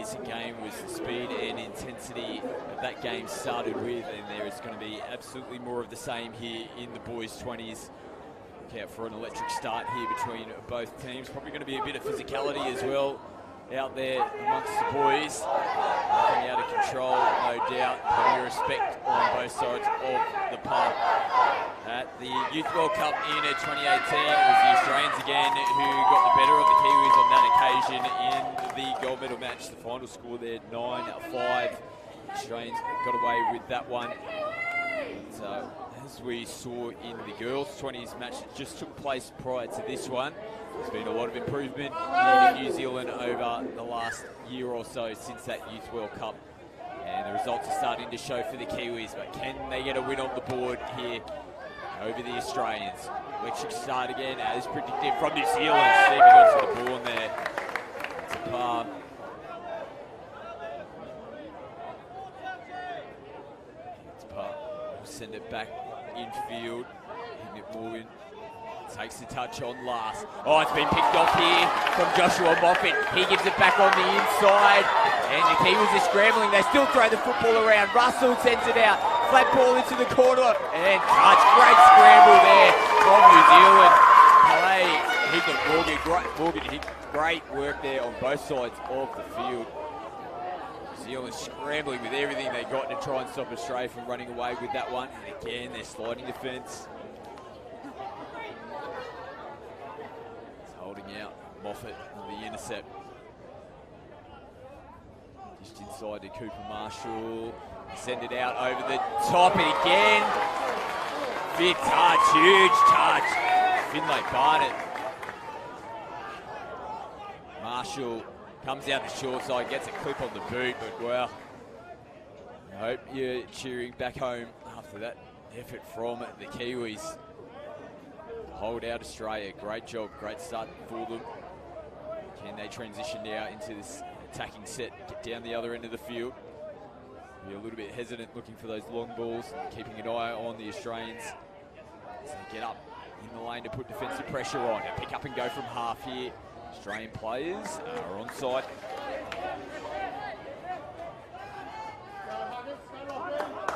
decent game was the speed and intensity that game started with, and there is going to be absolutely more of the same here in the boys' 20s. Look out for an electric start here between both teams. Probably going to be a bit of physicality as well out there amongst the boys. Nothing out of control, no doubt. Plenty of respect on both sides of the park. At the Youth World Cup in 2018, it was the Australians again who got the better of the Kiwis on that occasion in the gold medal match. The final score there, 9-5. Australians got away with that one. So, as we saw in the girls' 20s match that just took place prior to this one, there's been a lot of improvement in New Zealand over the last year or so since that Youth World Cup. And the results are starting to show for the Kiwis, but can they get a win on the board here over the Australians? Electric start again, as predicted from New Zealand. Steeping onto the ball there. It's a palm. It's a palm. We'll send it back infield. Morgan takes the touch on last. Oh, it's been picked off here from Joshua Moffat. He gives it back on the inside. And the Kiwis are scrambling. They still throw the football around. Russell sends it out. Flat ball into the corner. And touch. Great scramble there from New Zealand. Play. He got Morgan. Great work there on both sides of the field. New Zealand scrambling with everything they got to try and stop Australia from running away with that one. And again, they're sliding defence. Holding out Moffat on the intercept. Just inside to Cooper Marshall. Send it out over the top and again. Big touch, huge touch. Finlay Barnett. Marshall comes out the short side, gets a clip on the boot, but well, I hope you're cheering back home after that effort from the Kiwis. Hold out Australia, great job, great start for them. Can they transition now into this attacking set, get down the other end of the field? Be a little bit hesitant looking for those long balls, keeping an eye on the Australians as they get up in the lane to put defensive pressure on. And pick up and go from half here. Australian players are onside.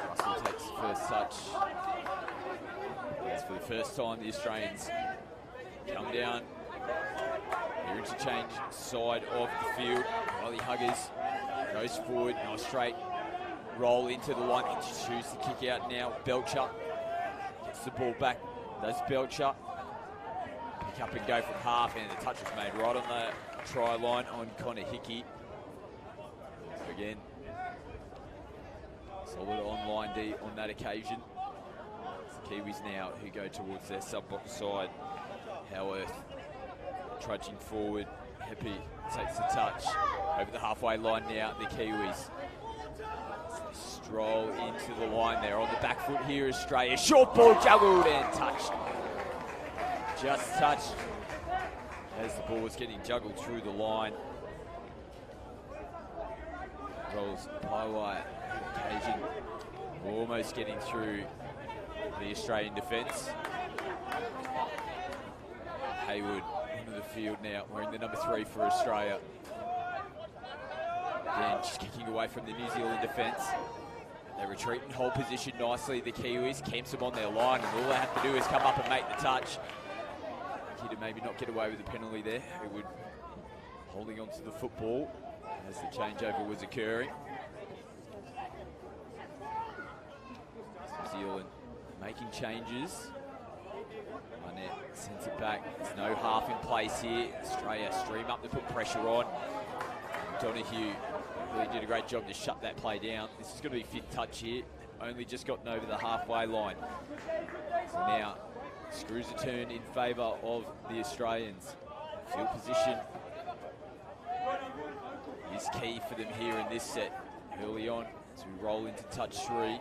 Russell takes the first touch. That's for the first time the Australians come down. Their interchange side of the field. Riley Huggers goes forward, nice straight roll into the line. He chooses to kick out now. Belcher gets the ball back. Does Belcher pick up and go from half, and the touch was made right on the try line on Connor Hickey. So again, solid online D on that occasion. It's the Kiwis now who go towards their sub-box side. Howarth trudging forward. Heppy takes the touch over the halfway line now. The Kiwis stroll into the line there on the back foot here. Australia short ball juggled and touched. Just touched as the ball was getting juggled through the line. Rolls Paiwai occasion, almost getting through the Australian defence. Hayward into the field now, wearing the number 3 for Australia. Again, just kicking away from the New Zealand defence. They retreat and hold position nicely. The Kiwis camps them on their line, and all they have to do is come up and make the touch. Lucky to maybe not get away with the penalty there. Hayward holding onto the football as the changeover was occurring. New Zealand making changes. Barnett sends it back. There's no half in place here. Australia stream up to put pressure on. Donahue really did a great job to shut that play down. This is going to be fifth touch here. Only just gotten over the halfway line. So now, screws a turn in favour of the Australians. Field position is key for them here in this set. Early on, as we roll into touch 3.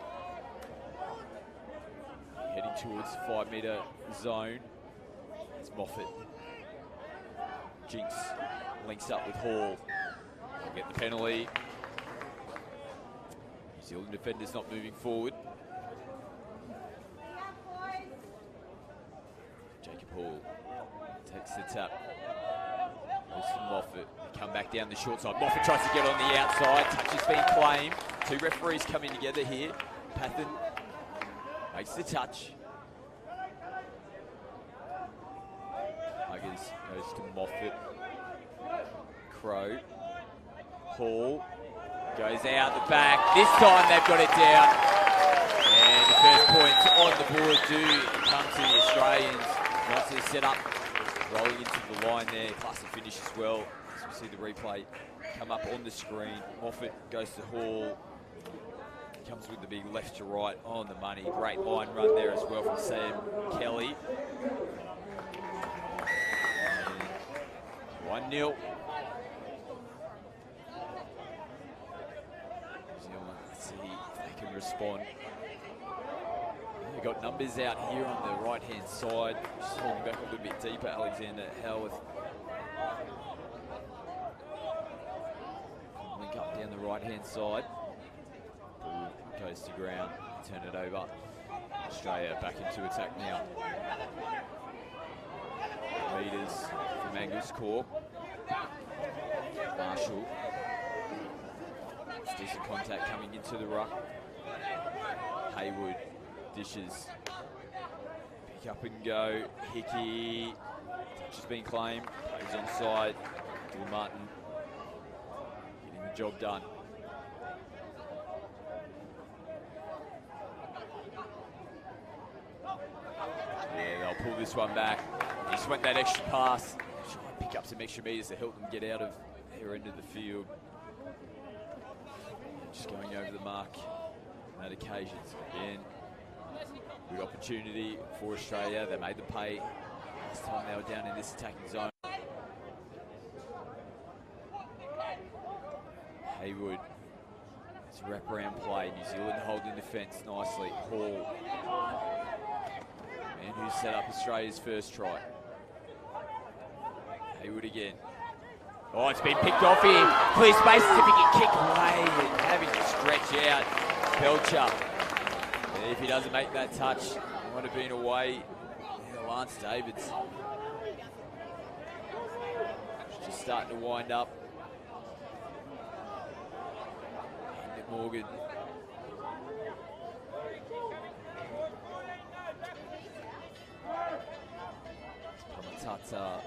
Heading towards the 5 metre zone. It's Moffat. Jinx links up with Hall. They'll get the penalty. New Zealand defenders not moving forward. Jacob Hall takes the tap. Goes to Moffat. Come back down the short side. Moffat tries to get on the outside. Touch has been claimed. Two referees coming together here. Pathen makes the touch. Huggers goes to Moffat. Crow. Hall goes out the back. This time they've got it down. And the first points on the board do come to the Australians. Nicely set up. Rolling into the line there. Classy finish as well. As we see the replay come up on the screen. Moffat goes to Hall. Comes with the big left to right on the money. Great line run there as well from Sam Kelly. 1-0. New Zealand, let's see if they can respond. They've got numbers out here on the right-hand side. Just falling back a little bit deeper. Alexander Howarth. Link up down the right-hand side. Ball goes to ground. Turn it over. Australia back into attack now. Leaders from Angus Corp. Marshall. It's decent contact coming into the ruck. Haywood dishes. Pick up and go. Hickey. Touch has been claimed. He's onside. Dylan Martin getting the job done. Yeah, they'll pull this one back. He just went that extra pass. Try and pick up some extra meters to help them get out of their end of the field. Just going over the mark on that occasion. Again, good opportunity for Australia. They made the pay last time they were down in this attacking zone. Haywood. It's a wraparound play. New Zealand holding defence nicely. Hall. Man who set up Australia's first try. Haywood again. Oh, it's been picked off here. Clear space, significant kick away and having to stretch out. Belcher. If he doesn't make that touch, it might have been away. Yeah, Lance Davids. Just starting to wind up. And Morgan. Pamatata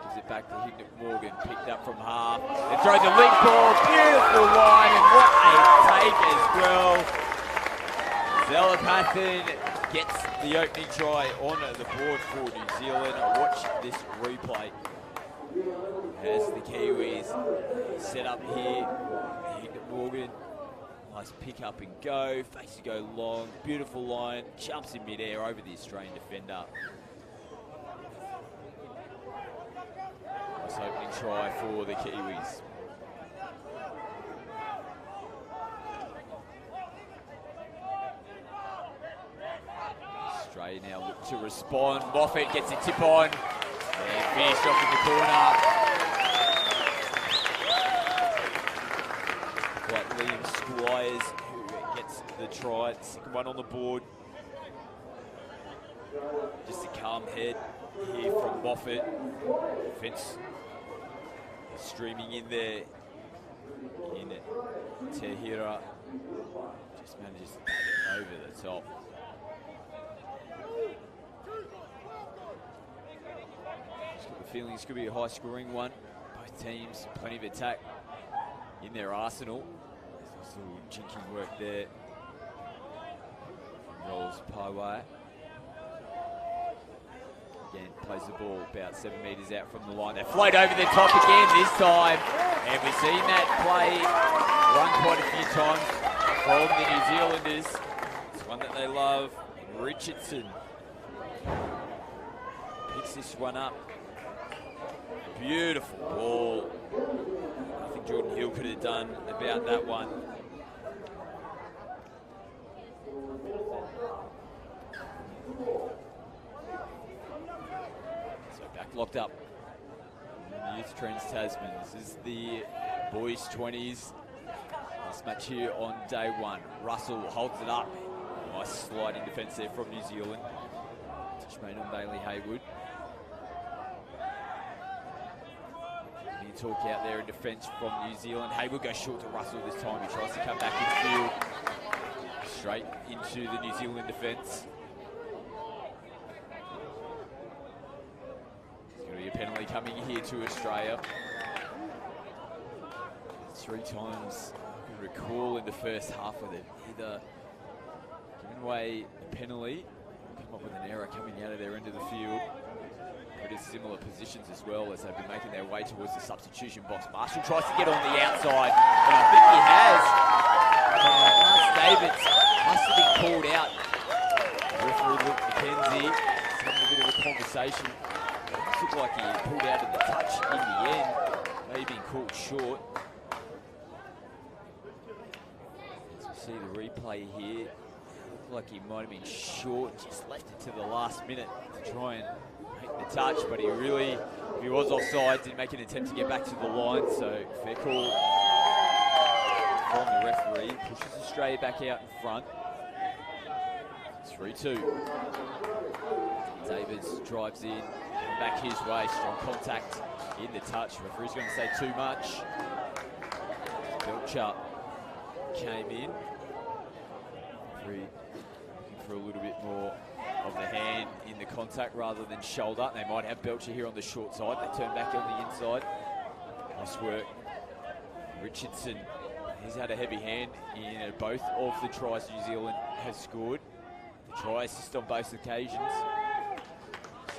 gives it back to Hignett Morgan, picked up from half. It throws a link ball, beautiful line, and what a take as well. Zella Pathen gets the opening try on the board for New Zealand. Watch this replay as the Kiwis set up here. Hignett Morgan, nice pick up and go, face to go long, beautiful line, jumps in midair over the Australian defender. Nice opening try for the Kiwis. Australia now look to respond. Moffat gets a tip on and finished off in the corner. Like Liam Squires who gets the try. Second one on the board. Just a calm head here from Moffat. Defence streaming in there. In it. Tehira just manages to take it over the top. Just got the feeling this could be a high scoring one. Both teams, plenty of attack in their arsenal. There's a little jinking work there. Rolls Paiwai. Again, plays the ball about 7 metres out from the line. They float over the top again this time. And we've seen that play run quite a few times from the New Zealanders. It's one that they love. Richardson picks this one up. Beautiful ball. Nothing Jordan Hill could have done about that one. Locked up. Youth Trans Tasman. This is the boys 20s. This match here on day one. Russell holds it up. Nice sliding defence there from New Zealand. Touch made on Bailey Haywood. talk out there in defence from New Zealand. Hayward goes short to Russell this time. He tries to come back in field. Straight into the New Zealand defence. There's going to be a penalty coming here to Australia. 3 times, I can recall, in the first half where they've either given away a penalty or come up with an error coming out of their end of the field. Pretty similar positions as well as they've been making their way towards the substitution box. Marshall tries to get on the outside, and I think he has. Lance Davids must have been called out. Referee Luke McKenzie is having a bit of a conversation. It looked like he pulled out of the touch in the end. Maybe been called short. As we see the replay here, looked like he might have been short, just left it to the last minute to try and make the touch, but if he was offside, didn't make an attempt to get back to the line, so fair call from the referee. Pushes Australia back out in front. 3-2. Davids drives in, back his way, strong contact in the touch. Referee's going to say too much. Belcher came in. Referee looking for a little bit more of the hand in the contact rather than shoulder. They might have Belcher here on the short side. They turn back on the inside. Nice work. Richardson, he's had a heavy hand in both of the tries New Zealand has scored. The try assist on both occasions.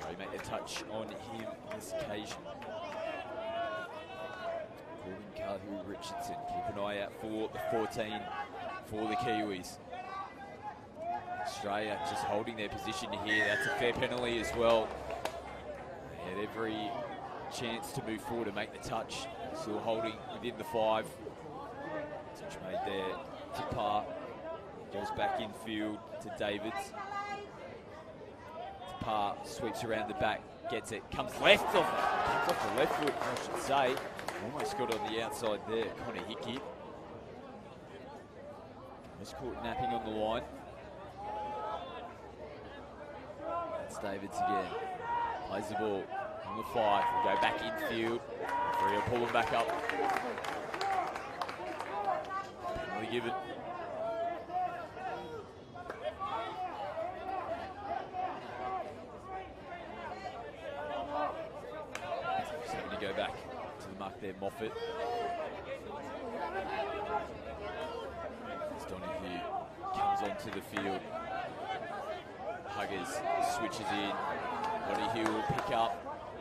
So he made a touch on him this occasion. Gordon Kahu Richardson. Keep an eye out for the 14 for the Kiwis. Australia just holding their position here. That's a fair penalty as well. They had every chance to move forward and make the touch. Still holding within the 5. Touch made there to Parr. Goes back in field to Davids. Parr sweeps around the back, gets it, comes off the left foot, I should say. Almost got on the outside there, Connor Hickey. Was caught napping on the line. That's Davids again. Plays the ball on the 5. Will go back infield. Referee will pull him back up. Penalty given. So going to go back to the mark there, Moffat. As Donahue comes onto the field. Huggers switches in. Donahue will pick up.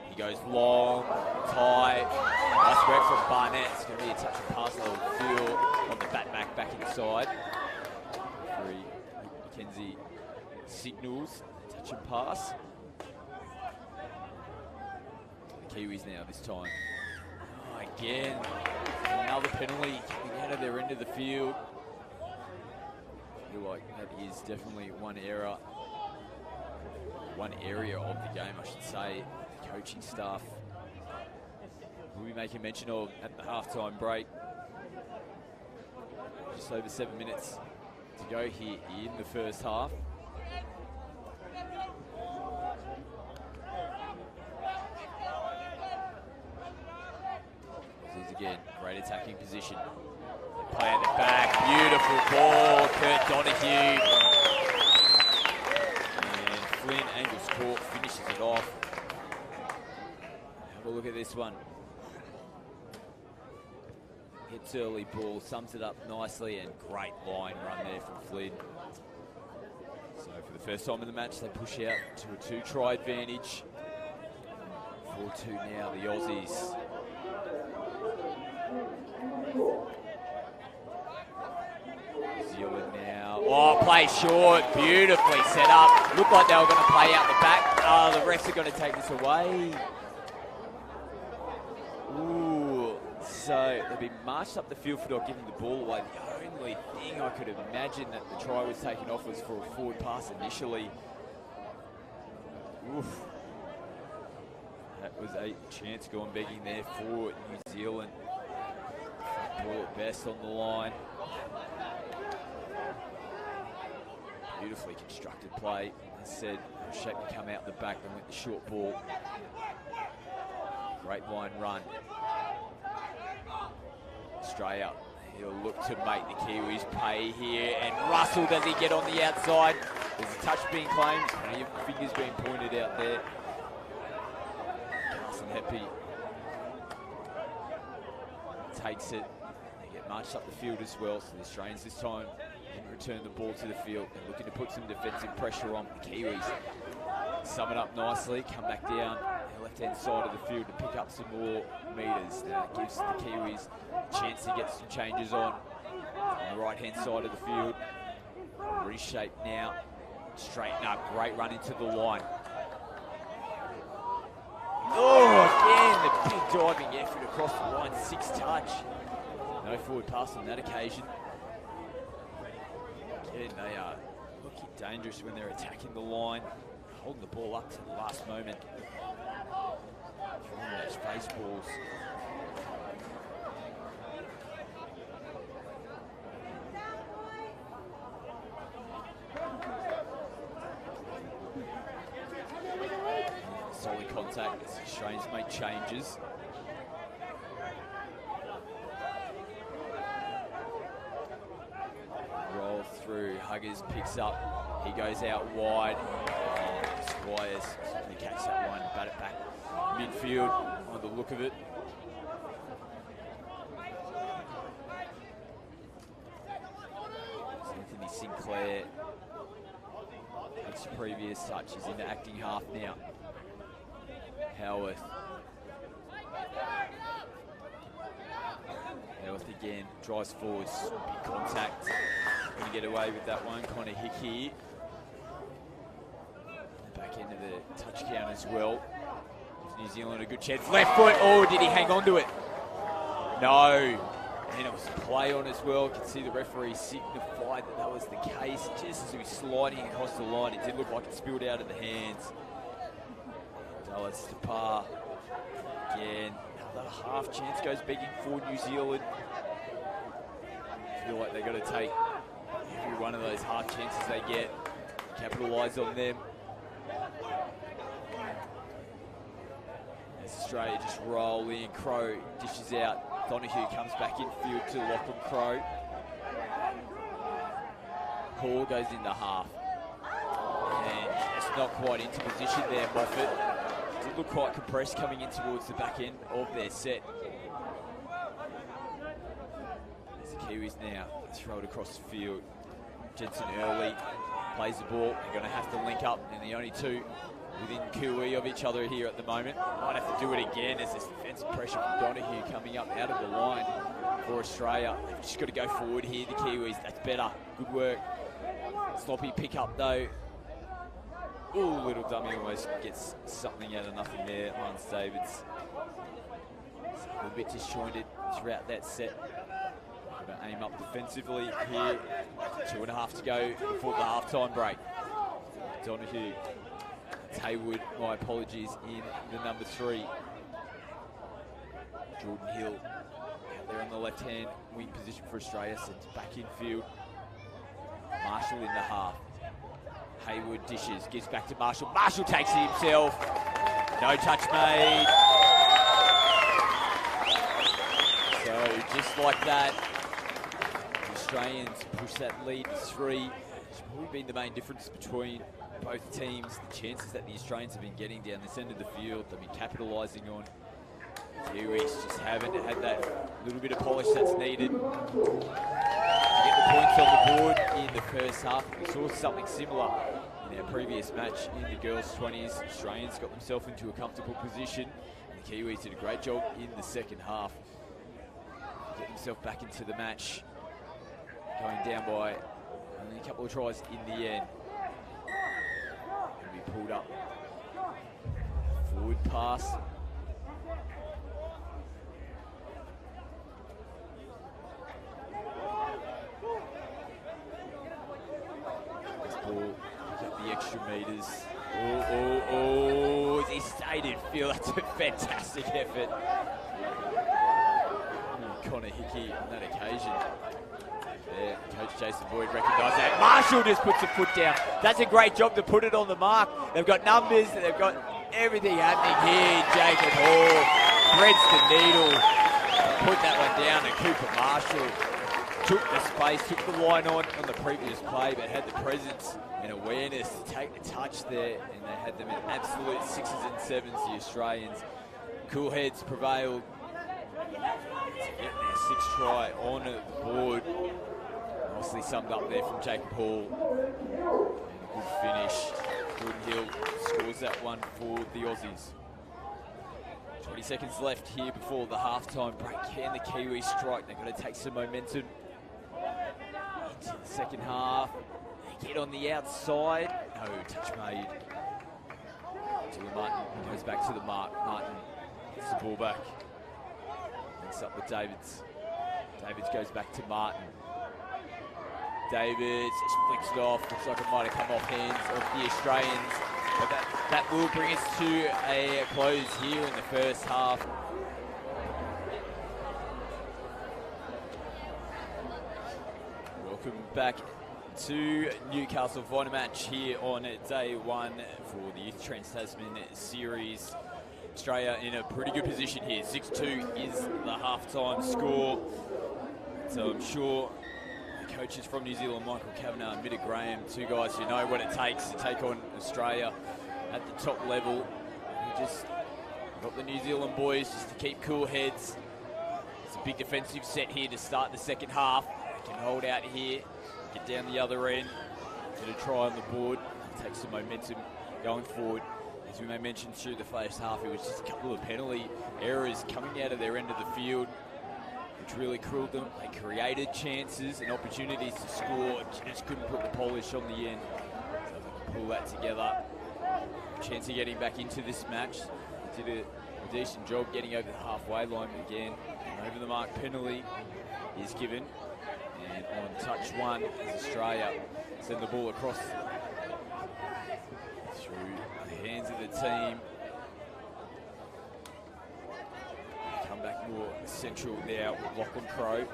He goes long, tight. Nice work from Barnett. It's going to be a touch and pass level field on the back inside. Referee McKenzie signals touch and pass. The Kiwis now this time. Oh, again, another penalty coming out of their end of the field. I feel like that is definitely one area of the game, I should say, the coaching staff will be making mention of at the halftime break. Just over 7 minutes to go here in the first half. This is again, great attacking position. Play at the back, beautiful ball, Kurt Donahue. Flynn, angles court, finishes it off. Have a look at this one. Hits early ball, sums it up nicely, and great line run there from Flynn. So for the first time in the match, they push out to a 2-try advantage. 4-2 now, the Aussies. New Zealand now. Oh, play short, beautifully set up. Looked like they were going to play out the back. Oh, the refs are going to take this away. Ooh, so they've been marched up the field for not giving the ball away. The only thing I could imagine that the try was taken off was for a forward pass initially. Oof. That was a chance gone begging there for New Zealand. Ball at best on the line. Beautifully constructed play. As said, Shackman come out the back and went the short ball. Great line run. Australia. He'll look to make the Kiwis pay here, and Russell, does he get on the outside? There's a touch being claimed, fingers being pointed out there. Carson Heppy takes it. They get marched up the field as well, so the Australians this time can return the ball to the field. They're looking to put some defensive pressure on the Kiwis. Sum it up nicely, come back down the left-hand side of the field to pick up some more metres. Now it gives the Kiwis a chance to get some changes on the right-hand side of the field. Reshape now, straighten up, great run into the line. Oh, again, the big diving effort across the line, 6 touch. No forward pass on that occasion. Again, they are looking dangerous when they're attacking the line, holding the ball up to the last moment. Throwing those face balls. Solid contact as the Australians make changes. Roll through, Huggers picks up, he goes out wide. Squires can catch that one, bat it back midfield on the look of it. Anthony Sinclair takes the previous touch, he's into acting half now. Howarth again, drives forwards, big contact. Going to get away with that one, Connor Hickey. Back into the touch count as well. New Zealand a good chance. Left foot, oh, did he hang on to it? No. And it was a play on as well. You can see the referee signified that that was the case. Just as he was sliding across the line, it did look like it spilled out of the hands. Dallas to par. Again, another half chance goes begging for New Zealand. I feel like they've got to take every one of those half chances they get, capitalise on them. As Australia just roll in, Crow dishes out. Donahue comes back in field to Lachlan Crow. Hall goes into half. And just not quite into position there, Moffat. Did look quite compressed coming in towards the back end of their set. As the Kiwis now throw it across the field. Jensen early plays the ball. They're going to have to link up, and the only two within QE of each other here at the moment. Might have to do it again as this defensive pressure from Donahue coming up out of the line for Australia. They've just got to go forward here, the Kiwis. That's better. Good work. Sloppy pick up though. Ooh, little dummy almost gets something out of nothing there. Lance Davids. A little bit disjointed throughout that set. Got to aim up defensively here. 2.5 to go before the halftime break. Donahue. Haywood, my apologies, in the number 3. Jordan Hill out there on the left-hand wing position for Australia, sends back in field. Marshall in the half. Haywood dishes, gives back to Marshall. Marshall takes it himself. No touch made. So just like that, the Australians push that lead to 3. It's probably been the main difference between both teams. The chances that the Australians have been getting down this end of the field, they've been capitalising on. The Kiwis just haven't had that little bit of polish that's needed to get the points on the board in the first half. We saw something similar in our previous match in the girls' 20s. Australians got themselves into a comfortable position. And the Kiwis did a great job in the second half. Get themselves back into the match, going down by only a couple of tries in the end. Be pulled up. Forward pass. This ball, pick up the extra metres. Oh, as he stayed in field, that's a fantastic effort. Connor Hickey on that occasion. Yeah, Coach Jason Boyd recognised that. Marshall just puts a foot down. That's a great job to put it on the mark. They've got numbers, they've got everything happening here. Jacob Hall threads the needle. put that one down, and Cooper Marshall took the space, took the line on the previous play, but had the presence and awareness to take the touch there, and they had them in absolute 6s and 7s, the Australians. Cool heads prevailed to get their 6th try on the board. Nicely summed up there from Jacob Hall. And a good finish. Jordan Hill scores that one for the Aussies. 20 seconds left here before the halftime break. Can the Kiwis strike? They've got to take some momentum into the second half. They get on the outside. No, touch made. Martin goes back to the mark. Martin gets the ball back. Links up with Davids. Davids goes back to Martin. Davids just flicks it off. Looks like it might have come off hands of the Australians. But that will bring us to a close here in the first half. Welcome back to Newcastle final match here on day 1 for the Youth Trans Tasman series. Australia in a pretty good position here. 6-2 is the halftime score. So I'm sure the coaches from New Zealand, Michael Kavanagh and Mitta Graham, 2 guys who know what it takes to take on Australia at the top level. We just got the New Zealand boys just to keep cool heads. It's a big defensive set here to start the second half. They can hold out here, get down the other end, get a try on the board, take some momentum going forward. As we may mention through the first half, it was just a couple of penalty errors coming out of their end of the field, which really crippled them. They created chances and opportunities to score, just couldn't put the polish on the end. So they can pull that together. Chance of getting back into this match. They did a decent job getting over the halfway line, but again, an over the mark penalty is given. And on touch 1, as Australia send the ball across through the hands of the team. Come back more central now with Lachlan Crowe.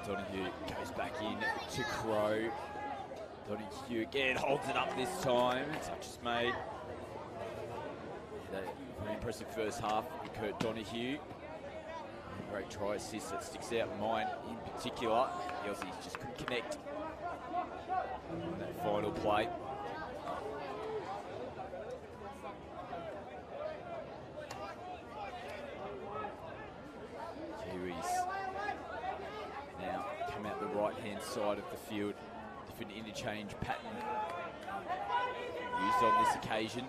Donahue goes back in to Crowe. Donahue again holds it up this time. Touch is made. Very impressive first half with Kurt Donahue. Great try assist that sticks out, mine in particular. The Aussies just couldn't connect on that final play. Kiwis now come out the right-hand side of the field. Different interchange pattern used on this occasion.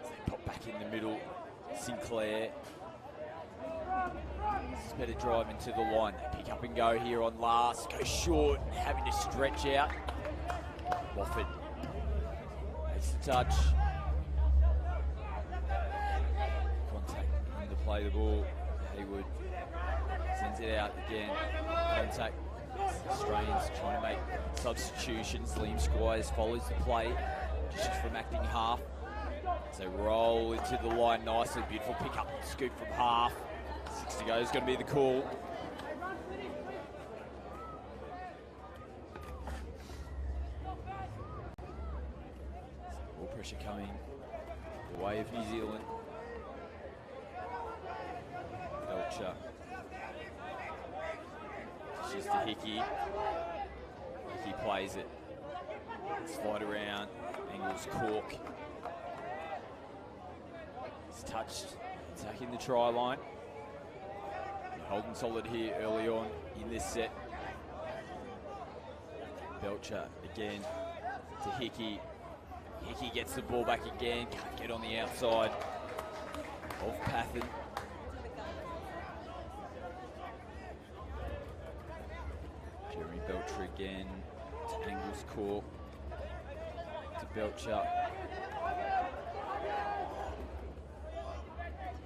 As they pop back in the middle. Sinclair. This is better drive into the line. They pick up and go here on last. Go short, having to stretch out. Moffat makes the touch. Contact in to play the ball. Haywood sends it out again. Contact. Australians trying to make substitutions. Liam Squires follows the play just from acting half. So roll into the line nicely. Beautiful pick up, scoop from half. 6 to go is going to be the call. Ball pressure coming the way of New Zealand. Belcher. Just to Hickey. Hickey plays it. Slide around. Angles Cork. It's touched. Attacking the try line. Holding solid here early on in this set. Belcher again to Hickey. Hickey gets the ball back again. Can't get on the outside of Pathen. Jeremy Belcher again to Angles Cork. To Belcher.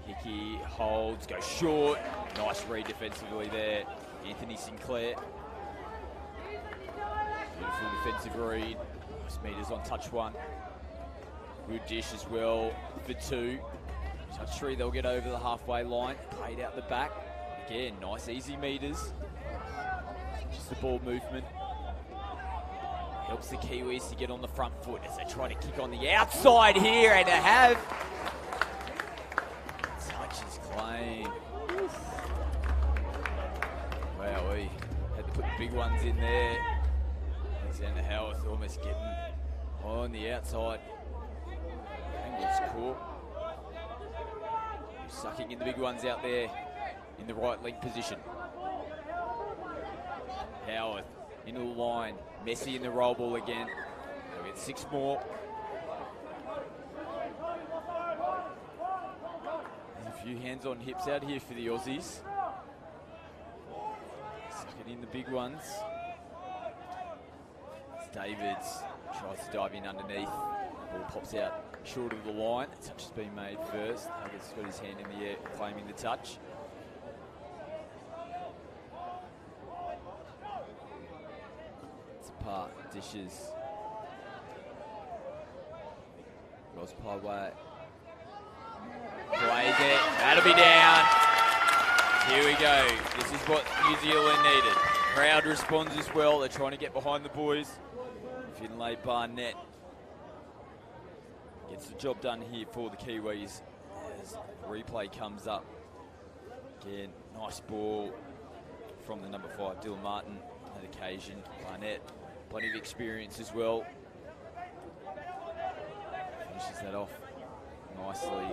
Hickey holds, goes short. Nice read defensively there. Anthony Sinclair. Beautiful defensive read. Nice meters on touch 1. Good dish as well for 2. Touch 3, they'll get over the halfway line. Played out the back. Again, nice easy meters. Just the ball movement. Helps the Kiwis to get on the front foot as they try to kick on the outside here, and to have touches claim. Wow, we had to put the big ones in there. Alexander Howarth almost getting on the outside. Angles caught. Sucking in the big ones out there in the right leg position. Howarth into the line. Messi in the roll ball again. They'll get 6 more. There's a few hands on hips out here for the Aussies. Sucking in the big ones. Davids tries to dive in underneath. Ball pops out short of the line. The touch has been made first. Huggett's got his hand in the air, claiming the touch. It's apart, dishes. Ross Pyway plays it. That'll be down. Here we go. This is what New Zealand needed. Crowd responds as well. They're trying to get behind the boys. Finlay Barnett gets the job done here for the Kiwis as the replay comes up. Again, nice ball from the number 5, Dylan Martin, on occasion. Barnett, plenty of experience as well. Finishes that off nicely.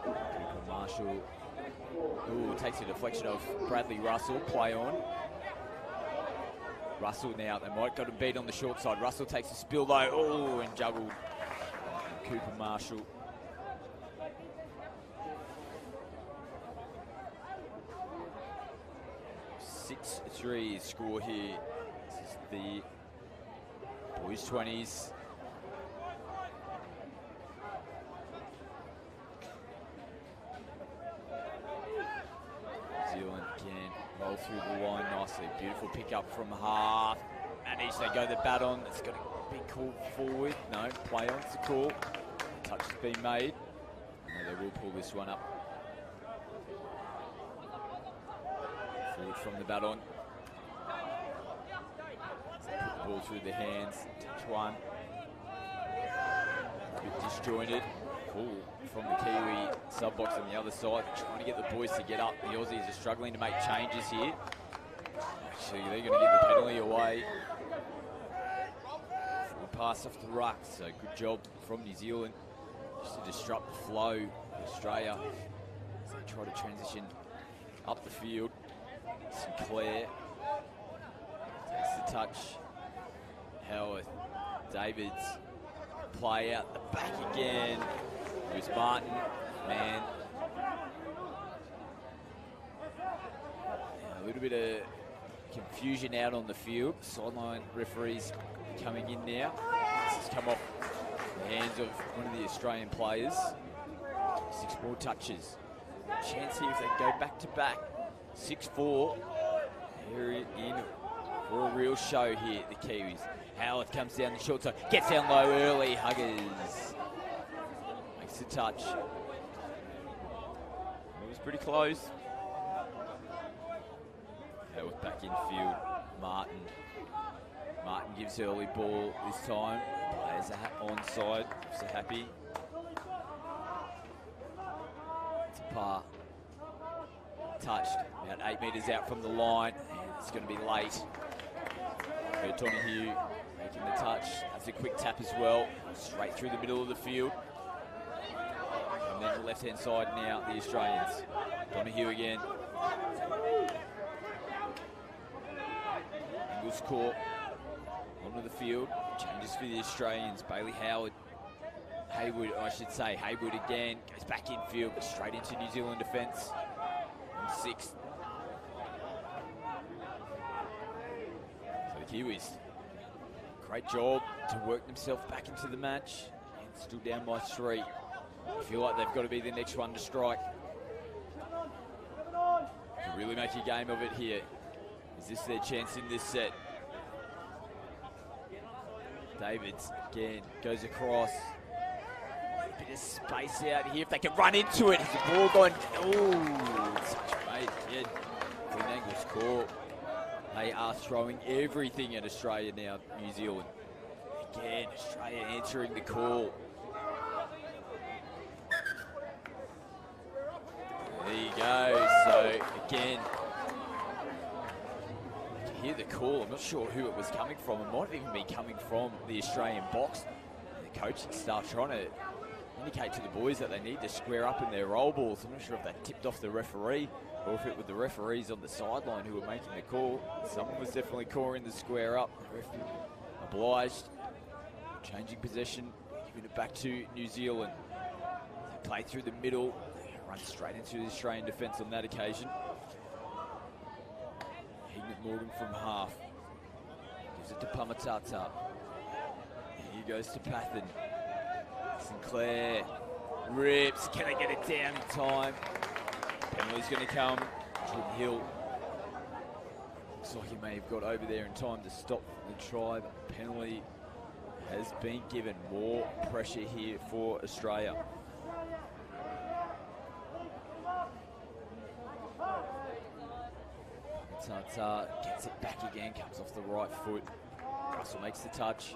Cooper Marshall. Ooh, takes a deflection of Bradley Russell. Play on. Russell now, they might got him beat on the short side. Russell takes a spill though, oh, and juggled. Cooper Marshall. Six 3 score here. This is the boys 20s. New Zealand can roll through the line nicely. Beautiful pick up from half. And each they go the baton. It's going to be called forward. No, play on. It's a call. Touch has been made. No, they will pull this one up. Forward from the baton. Put the ball through the hands. Touch one. A bit disjointed. Pull from the Kiwi sub-box on the other side. Trying to get the boys to get up. The Aussies are struggling to make changes here. Actually, they're going to get the penalty away. Full pass off the ruck. So good job from New Zealand. Just to disrupt the flow of Australia as they try to transition up the field. Sinclair takes the touch. Howarth, Davids, play out the back again. Here's Martin, man. Yeah, a little bit of confusion out on the field. Sideline referees coming in now. This has come off the hands of one of the Australian players. 6 more touches. Chance here if they go back to back. 6-4. They're in for a real show here, the Kiwis. Howarth comes down the short side, gets down low early. Huggers makes the touch. It was pretty close. Howarth back in field. Martin gives early ball this time. Players are onside, so happy. It's a par. Touched, about 8 metres out from the line, and it's going to be late. Donahue making the touch. That's a quick tap as well, straight through the middle of the field. And then the left-hand side now, the Australians. Donahue again. Ingles caught onto the field. Changes for the Australians. Bailey Hayward, I should say. Hayward again, goes back in field, straight into New Zealand defence. 6th. So the Kiwis, great job to work themselves back into the match and still down by 3. I feel like they've got to be the next one to strike. To really make a game of it here. Is this their chance in this set? Davids again goes across. A bit of space out here if they can run into it. Has the ball gone? Ooh, such a mate again. Clean angles caught. They are throwing everything at Australia now, New Zealand. Again, Australia answering the call. There you go. So, again, you hear the call. I'm not sure who it was coming from. It might have even been coming from the Australian box. The coaching staff trying to indicate to the boys that they need to square up in their roll balls. I'm not sure if that tipped off the referee or if it was the referees on the sideline who were making the call. Someone was definitely calling the square up. The ref obliged. Changing possession, giving it back to New Zealand. They play through the middle, run straight into the Australian defence on that occasion. Hignett Morgan from half. Gives it to Pamatata. Here goes to Pathan. Sinclair rips. Can they get it down in time? Penalty's going to come. Jordan Hill. Looks like he may have got over there in time to stop the try, but penalty has been given. More pressure here for Australia. Tata gets it back again, comes off the right foot. Russell makes the touch.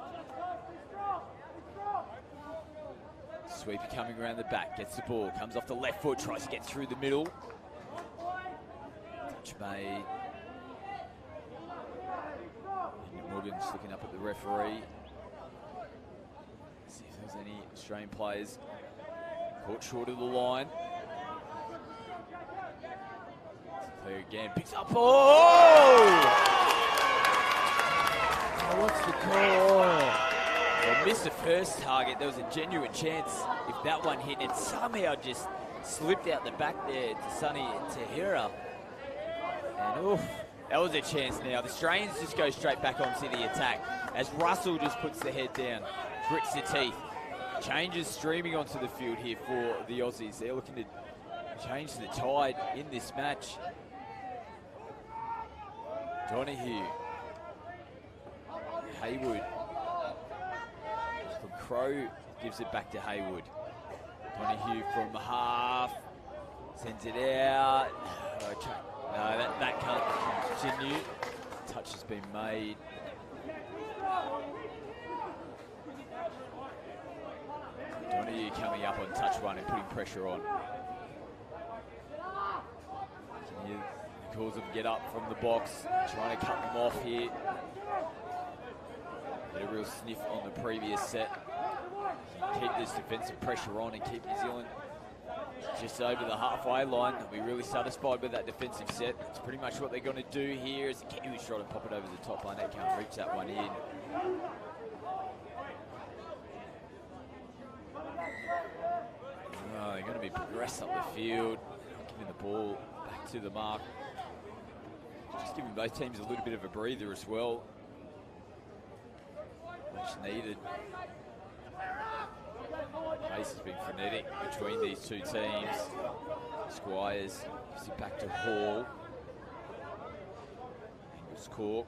Sweeper coming around the back, gets the ball, comes off the left foot, tries to get through the middle. Touch made. Morgan's looking up at the referee. See if there's any Australian players caught short of the line. Sinclair again picks up. Oh! What's the call? Well, missed the first target. There was a genuine chance if that one hit. It somehow just slipped out the back there to Sonny Tahira. And oof, that was a chance now. The Australians just go straight back onto the attack as Russell just puts the head down, grits the teeth. Changes streaming onto the field here for the Aussies. They're looking to change the tide in this match. Donahue. Haywood. From Crow gives it back to Haywood. Donahue from half. Sends it out. Okay. No, that can't continue. Touch has been made. Donahue coming up on touch one and putting pressure on. He calls them get up from the box, trying to cut them off here. Get a real sniff on the previous set. Keep this defensive pressure on and keep New Zealand just over the halfway line. They'll be really satisfied with that defensive set. It's pretty much what they're going to do here. As the Kiwis try to pop it over the top line, they can't reach that one in. Oh, they're going to be progressed up the field, giving the ball back to the mark. Just giving both teams a little bit of a breather as well. Much needed. Pace has been frenetic between these two teams. Squires gives it back to Hall. Ingles Cork.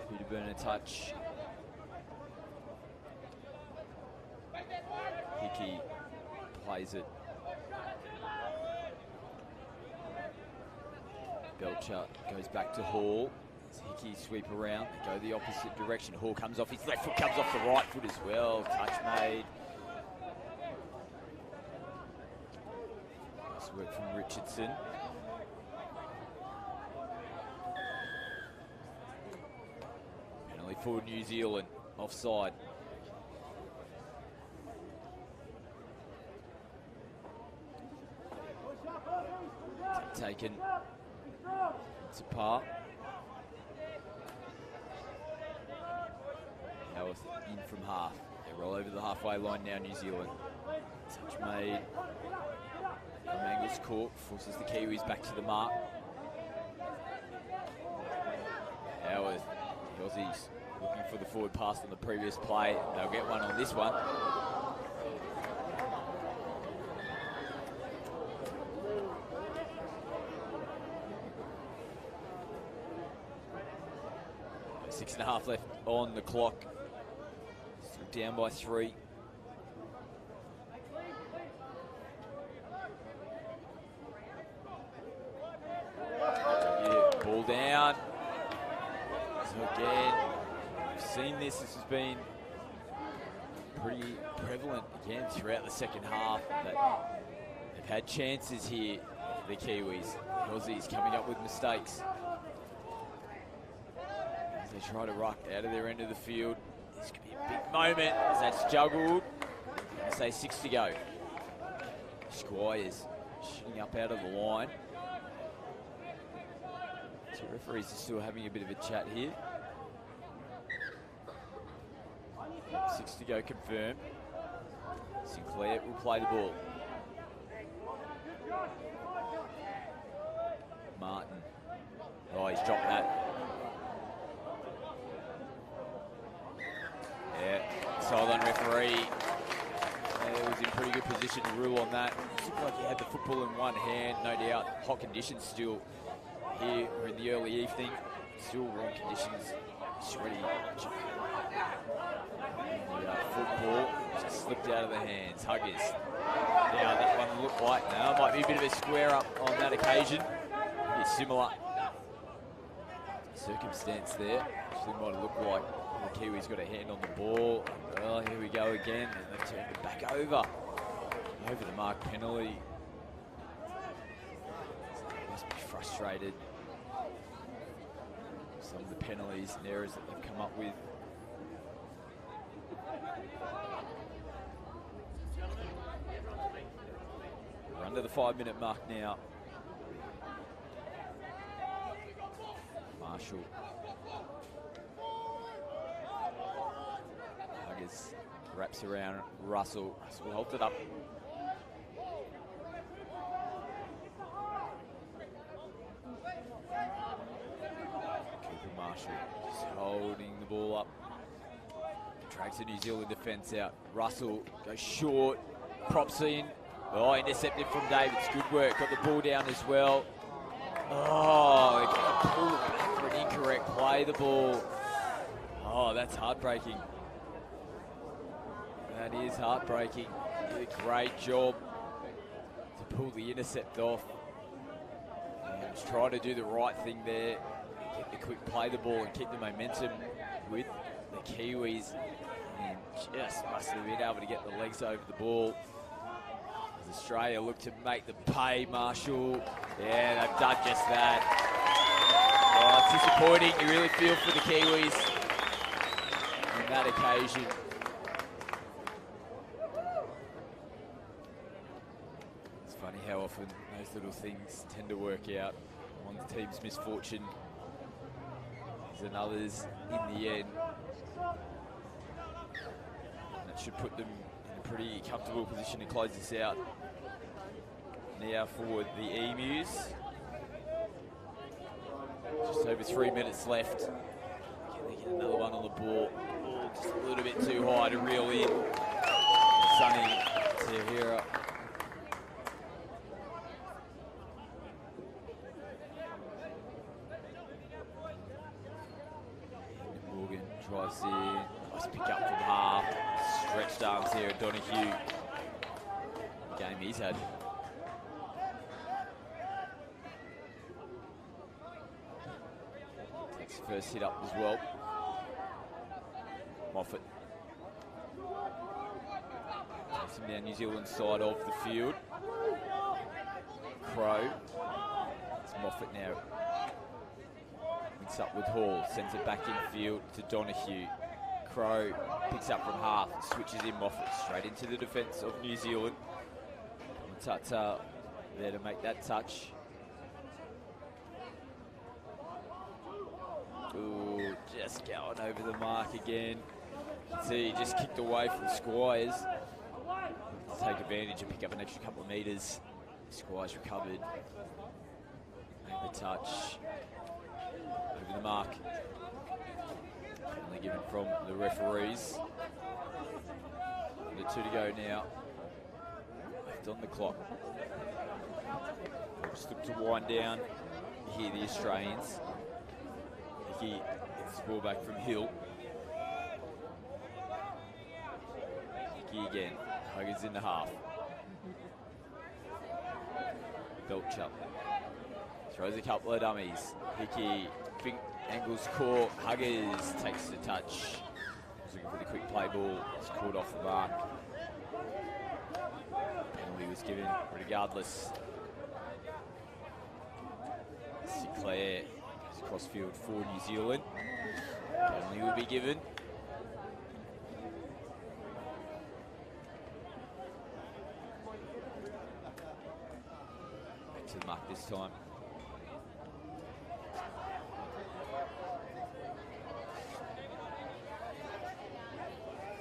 Peterburn a touch. Hickey plays it. Belcher goes back to Hall. Hickey sweep around, they go the opposite direction. Hall comes off his left foot, comes off the right foot as well. Touch made. Nice work from Richardson. Penalty for New Zealand, offside. Taken. It's apart. Howarth in from half. They roll over the halfway line now, New Zealand. Touch made from Angles Court, forces the Kiwis back to the mark. Howarth, the Aussies looking for the forward pass on the previous play. They'll get one on this one. Six and a half left on the clock. Still down by 3. Again, we've seen this. This has been pretty prevalent again throughout the second half. That they've had chances here for the Kiwis. The Aussies coming up with mistakes as they try to ruck out of their end of the field. This could be a big moment as that's juggled. I say 6 to go. Squires shooting up out of the line. So referees are still having a bit of a chat here. 6 to go confirmed. Sinclair will play the ball. Martin. Oh, he's dropped that. Yeah, sideline referee. Was in pretty good position to rule on that. It looked like he had the football in one hand, no doubt. Hot conditions still here. We're in the early evening. Still wrong conditions. Sweaty. Football just slipped out of the hands. Huggers. Now that one looked like now might be a bit of a square up on that occasion. It's similar circumstance there. Actually might have looked like the Kiwis got a hand on the ball. Well, here we go again, and they've turned it back over the mark penalty. They must be frustrated. Some of the penalties and errors that they've come up with. We're under the 5-minute mark now. Marshall. Huggers wraps around Russell. Russell holds it up. Cooper Marshall just holding the ball up. Drags the New Zealand defence out. Russell goes short. Props in. Oh, intercepted from Davids. Good work. Got the ball down as well. Oh, they got to pull it back for an incorrect play. The ball. Oh, that's heartbreaking. That is heartbreaking. Did a great job to pull the intercept off. And was trying to do the right thing there. Get the quick play the ball and keep the momentum with the Kiwis. And just must have been able to get the legs over the ball. As Australia look to make the pay, Marshall. Yeah, they've done just that. Oh, it's disappointing. You really feel for the Kiwis on that occasion. It's funny how often those little things tend to work out. One team's misfortune is another's in the end. And that should put them in a pretty comfortable position to close this out. Now for the Emus. Just over 3 minutes left. Can they get another one on the ball? Oh, just a little bit too high to reel in. Sonny Tahira. Morgan drives in. Nice pick up from half. Stretched arms here at Donahue. Game he's had. Takes the first hit up as well. Moffat. Takes him down New Zealand side of the field. Crow. It's Moffat now. Links up with Hall. Sends it back in field to Donahue. Crow picks up from half. Switches in Moffat straight into the defence of New Zealand. Tata there to make that touch. Ooh, just going over the mark again. You can see he just kicked away from Squires. To take advantage and pick up an extra couple of metres. Squires recovered. Made the touch. Over the mark. Only given from the referees. Under 2 to go now. Left on the clock. Just look to wind down here, the Australians. Hickey gets the ball back from Hill. Hickey again. Huggins in the half. Belcher throws a couple of dummies. Hickey Angles court. Huggers takes the touch. Was looking for the quick play ball. It's caught off the mark. Penalty was given regardless. Sinclair goes across field for New Zealand. Penalty will be given. Back to the mark this time.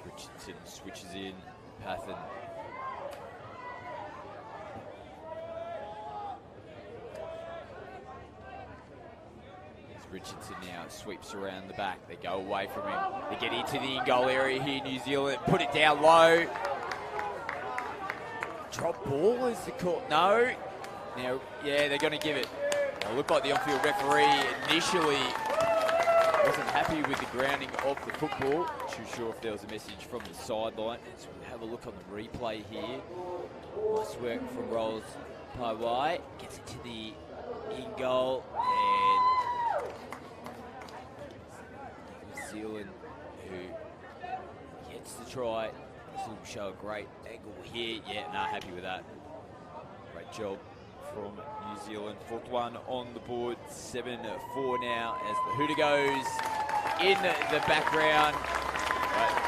Richardson switches in. Pathan. Richardson now sweeps around the back. They go away from him. They get into the in-goal area here, New Zealand. Put it down low. Drop ball is the call. No. Now, yeah, they're going to give it. It looked like the on-field referee initially wasn't happy with the grounding of the football. Too sure if there was a message from the sideline. So we'll have a look on the replay here. Nice work from Rolls Paiwai. Gets it to the in-goal. And New Zealand, who gets the try. This will show a great angle here. Yeah, happy with that. Great job from New Zealand. Fourth one on the board. 7-4 now as the hooter goes in the background.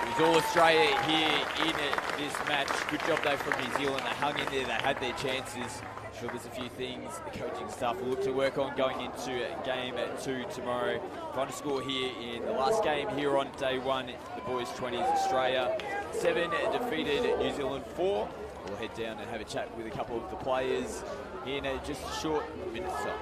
It was all Australia here in this match. Good job though from New Zealand. They hung in there. They had their chances. Sure, there's a few things the coaching staff will look to work on going into game 2 tomorrow. Final score here in the last game here on day 1. The boys 20s Australia 7 defeated New Zealand 4. We'll head down and have a chat with a couple of the players in just a short minute or so.